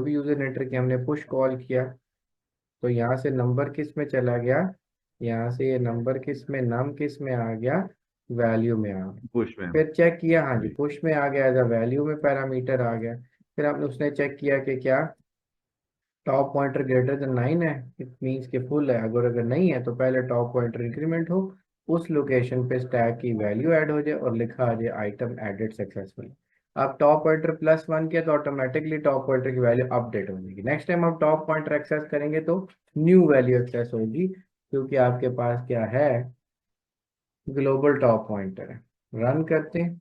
भी user enter किया, हमने पुश कॉल किया, तो यहाँ से नंबर किस में चला गया, यहाँ से ये नंबर किस में, नम किस में आ गया, वैल्यू में आ गया। पुश में। फिर चेक किया, हाँ जी जी। पुश में आ गया, एज अ वैल्यू में पैरामीटर आ गया। फिर हमने उसने चेक किया कि क्या टॉप पॉइंटर ग्रेटर देन 9 है, इट मीन्स कि फुल है। अगर अगर नहीं है तो पहले टॉप पॉइंटर इंक्रीमेंट हो, उस लोकेशन पे स्टैक की वैल्यू ऐड हो जाए और लिखा आ जाए आइटम एडेड सक्सेसफुली। अब टॉप पॉइंटर +1 किया तो ऑटोमेटिकली टॉप पॉइंटर की वैल्यू अपडेट हो जाएगी। नेक्स्ट टाइम आप टॉप पॉइंटर एक्सेस करेंगे तो न्यू वैल्यू एक्सेस होगी, क्योंकि आपके पास क्या है, ग्लोबल टॉप पॉइंटर है। रन करते हैं,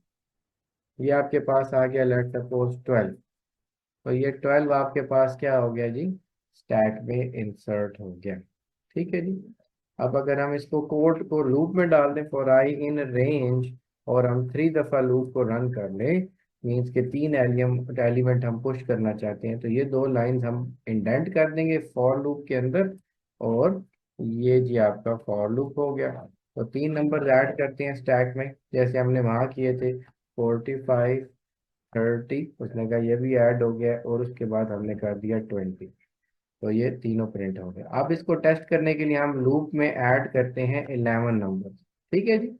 ये आपके पास आ गया लेट सपोज 12, तो ये 12 आपके पास क्या हो गया जी, स्टैक में इंसर्ट हो गया। ठीक है जी। अब अगर हम इसको कोड को लूप में डाल दें फॉर आई इन रेंज, और हम 3 दफा लूप को रन कर लें, मीन्स के 3 एलिमेंट हम पुश करना चाहते हैं, तो ये 2 लाइंस हम इंडेंट कर देंगे फॉर लूप के अंदर, और ये जी आपका फॉर लूप हो गया। तो 3 नंबर ऐड करते हैं स्टैक में, जैसे हमने वहाँ किए थे, 45 30, उसने कहा ये भी ऐड हो गया, और उसके बाद हमने कर दिया 20, तो ये तीनों प्रिंट हो गए। अब इसको टेस्ट करने के लिए हम लूप में ऐड करते हैं 11 नंबर। ठीक है जी।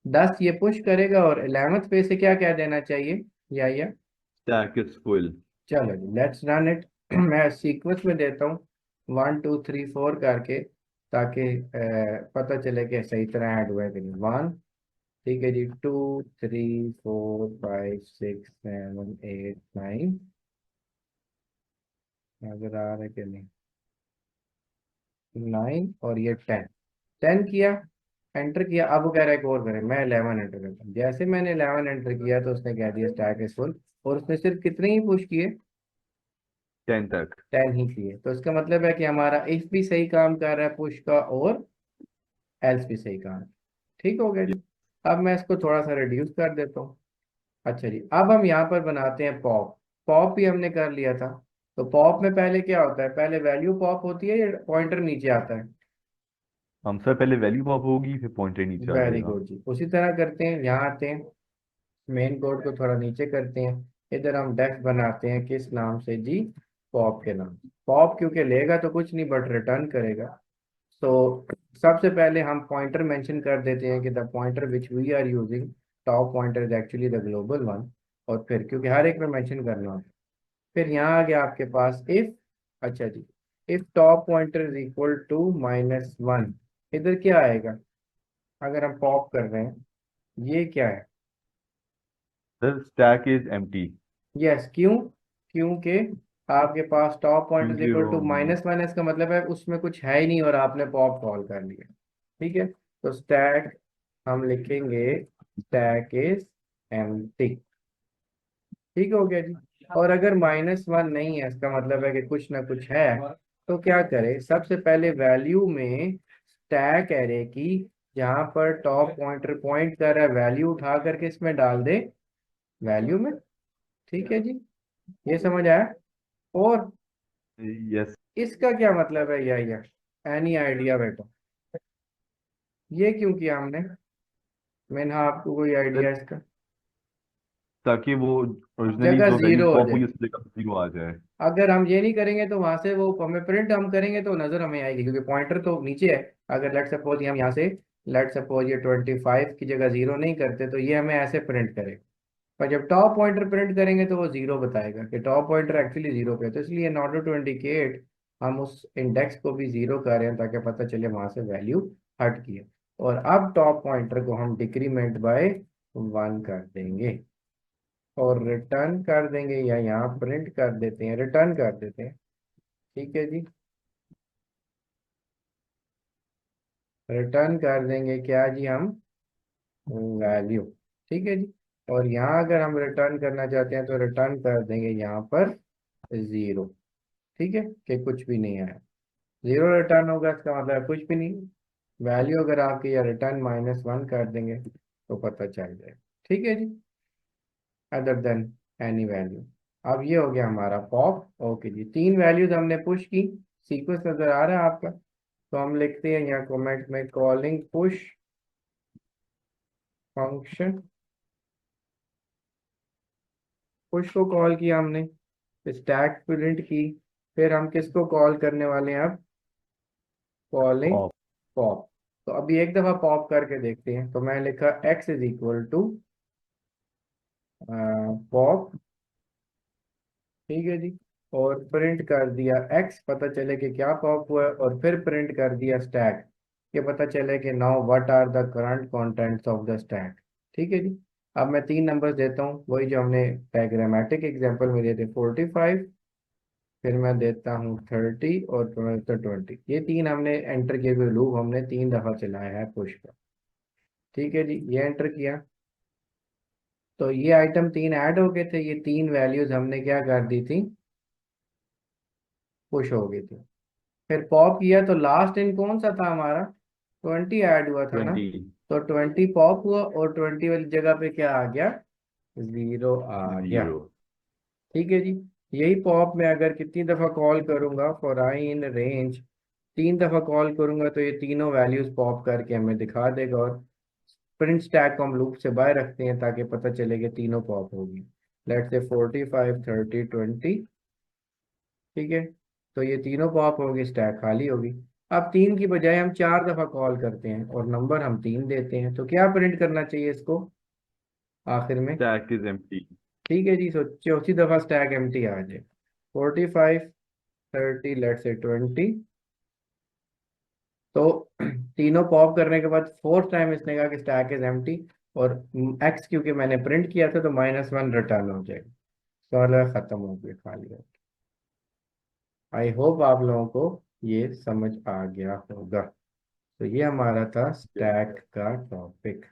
10 ये पुश करेगा, और 11th पे से क्या क्या देना चाहिए, या स्टैक इज फुल। चलो जी लेट्स रन इट। मैं सीक्वेंस में देता हूँ 1 2 3 4 करके, ताकि पता चले कि सही तरह ऐड हुआ है कि नहीं। 1, ठीक है जी, 2 3 4 5 6 7 8 9, नजर आ रहा है कि नहीं, 9, और ये 10, 10 किया, एंटर किया। अब वो कह रहा है एक और करें, मैं 11 एंटर करता हूँ। जैसे मैंने 11 एंटर किया तो उसने कह दिया स्टैक इज फुल, और उसने सिर्फ कितने ही पुश किए, 10 तक। 10 ही किए। तो इसका मतलब है कि हमारा इफ भी सही काम कर रहा है पुश का, और एल्स भी सही काम। ठीक हो गया जी। अब मैं इसको थोड़ा सा रिड्यूस कर देता हूँ। अच्छा जी, अब हम यहाँ पर बनाते हैं पॉप। पॉप भी हमने कर लिया था। तो पॉप में पहले क्या होता है, पहले वैल्यू पॉप होती है या पॉइंटर नीचे आता है। हम सर पहले वैल्यू पॉप होगी फिर पॉइंटर नीचे आ वेरी जाएगा। गुड जी, उसी तरह करते हैं, यहाँ आते हैं, मेन कोड को थोड़ा नीचे करते हैं, इधर हम डेफ बनाते हैं किस नाम से जी, पॉप के नाम से। पॉप क्योंकि लेगा तो कुछ नहीं बट रिटर्न करेगा। तो सबसे पहले हम पॉइंटर मेंशन कर देते हैं कि the pointer which we are using, top pointer is actually the global one, और फिर क्योंकि हर एक में मेंशन करना होता है। फिर यहाँ आ गया आपके पास इफ, अच्छा जी, if top pointer is equal to -1, इधर क्या आएगा, अगर हम पॉप कर रहे हैं, ये क्या है, sir stack is empty. Yes क्यों, क्योंकि आपके पास टॉप पॉइंट इज क्योंकि इक्वल वो टू -1, इसका मतलब है उसमें कुछ है ही नहीं और आपने पॉप कॉल कर लिया। ठीक है, तो स्टैक हम लिखेंगे स्टैक इज एम्प्टी। ठीक हो गया जी। और अगर -1 नहीं है, इसका मतलब है कि कुछ ना कुछ है, तो क्या करें, सबसे पहले वैल्यू में स्टैक एरे की, जहां पर टॉप पॉइंटर पॉइंट कर रहा है, वैल्यू उठा करके इसमें डाल दे, वैल्यू में। ठीक है जी, ये समझ आया। और यस। इसका क्या मतलब है, या एनी आइडिया बेटा, ये क्यों किया हमने, मैंने आपको कोई आइडिया सर इसका, ताकि वो ओरिजिनली जगह जो वैल्यू जीरो हो पॉप हुई जाए। है उस जगह 0 आ जाए। अगर हम ये नहीं करेंगे तो वहां से वो हमें प्रिंट हम करेंगे तो नजर हमें आएगी, क्योंकि पॉइंटर तो नीचे है। अगर लेट सपोज हम यहाँ से, लेट सपोज ये 25 की जगह 0 नहीं करते तो ये हमें ऐसे प्रिंट करे, पर जब टॉप पॉइंटर प्रिंट करेंगे तो वो 0 बताएगा कि टॉप पॉइंटर एक्चुअली 0 पे है। तो इसलिए इन ऑर्डर टू इंडिकेट हम उस इंडेक्स को भी 0 कर रहे हैं, ताकि पता चले वहां से वैल्यू हट की है। और अब टॉप पॉइंटर को हम डिक्रीमेंट बाय 1 कर देंगे, और रिटर्न कर देंगे, या यहाँ प्रिंट कर देते हैं, रिटर्न कर देते हैं। ठीक है जी, रिटर्न कर देंगे क्या जी हम, वैल्यू। ठीक है जी। और यहाँ अगर हम रिटर्न करना चाहते हैं तो रिटर्न कर देंगे यहाँ पर 0। ठीक है, कि कुछ भी नहीं आया, 0 रिटर्न होगा, इसका मतलब है कुछ भी नहीं। वैल्यू अगर आपकी, या रिटर्न -1 कर देंगे तो पता चल जाए। ठीक है जी, अदर देन एनी वैल्यू। अब ये हो गया हमारा पॉप। ओके जी, 3 वैल्यूज हमने पुश की, सीक्वेंस नजर आ रहा है आपका। तो हम लिखते हैं यहाँ कमेंट में, कॉलिंग पुश फंक्शन, पुश को कॉल किया हमने, स्टैक प्रिंट की, फिर हम किसको कॉल करने वाले हैं अब, कॉलिंग पॉप। पॉप। तो अभी एक दफा पॉप करके देखते हैं। तो मैं लिखा x is equal to pop, ठीक है जी, और प्रिंट कर दिया x, पता चले कि क्या पॉप हुआ है, और फिर प्रिंट कर दिया स्टैक, ये पता चले कि now what are the current contents of the stack. ठीक है जी। अब मैं तीन नंबर्स देता हूँ, वही जो हमने डायग्रामेटिक एग्जांपल में दिए थे, 45, फिर मैं देता हूँ 30 और 20। ये तीन हमने एंटर किए हुए लूप हमने तीन दफा चलाया है पुश पर। ठीक है जी, ये एंटर किया, तो ये आइटम तीन ऐड हो गए थे, ये तीन वैल्यूज हमने क्या कर दी थी, पुश हो गई थी। फिर पॉप किया तो लास्ट इन कौन सा था हमारा, 20 ऐड हुआ था ना, 20। तो 20 पॉप हुआ और 20 वाली जगह पे क्या आ गया, जीरो आ गया। 0। ठीक है जी। यही पॉप में अगर कितनी दफा कॉल करूंगा, फॉर आई इन रेंज, तीन दफा कॉल करूंगा तो ये तीनों वैल्यूज पॉप करके हमें दिखा देगा, और प्रिंट स्टैक को हम लूप से बाहर रखते हैं ताकि पता चले कि तीनों पॉप होगी। लेट्स से 45, 30, 20, ठीक है, तो ये तीनों पॉप होगी, स्टैक खाली होगी। अब तीन की बजाय हम चार दफा कॉल करते हैं और नंबर हम तीन देते हैं, तो क्या प्रिंट करना चाहिए इसको आखिर में। Stack is empty. ठीक है जी, तो चौथी दफा स्टैक एम्प्टी आ जाए। 45, 30, लेट्स से 20, तो तीनों पॉप करने के बाद फोर्थ टाइम इसने कहा कि स्टैक इज एम्प्टी, और एक्स क्योंकि मैंने प्रिंट किया था तो -1 रिटर्न हो जाएगा। सवाल खत्म हो गया, खाली हो। आई होप आप लोगों को ये समझ आ गया होगा। तो ये हमारा था स्टैक का टॉपिक।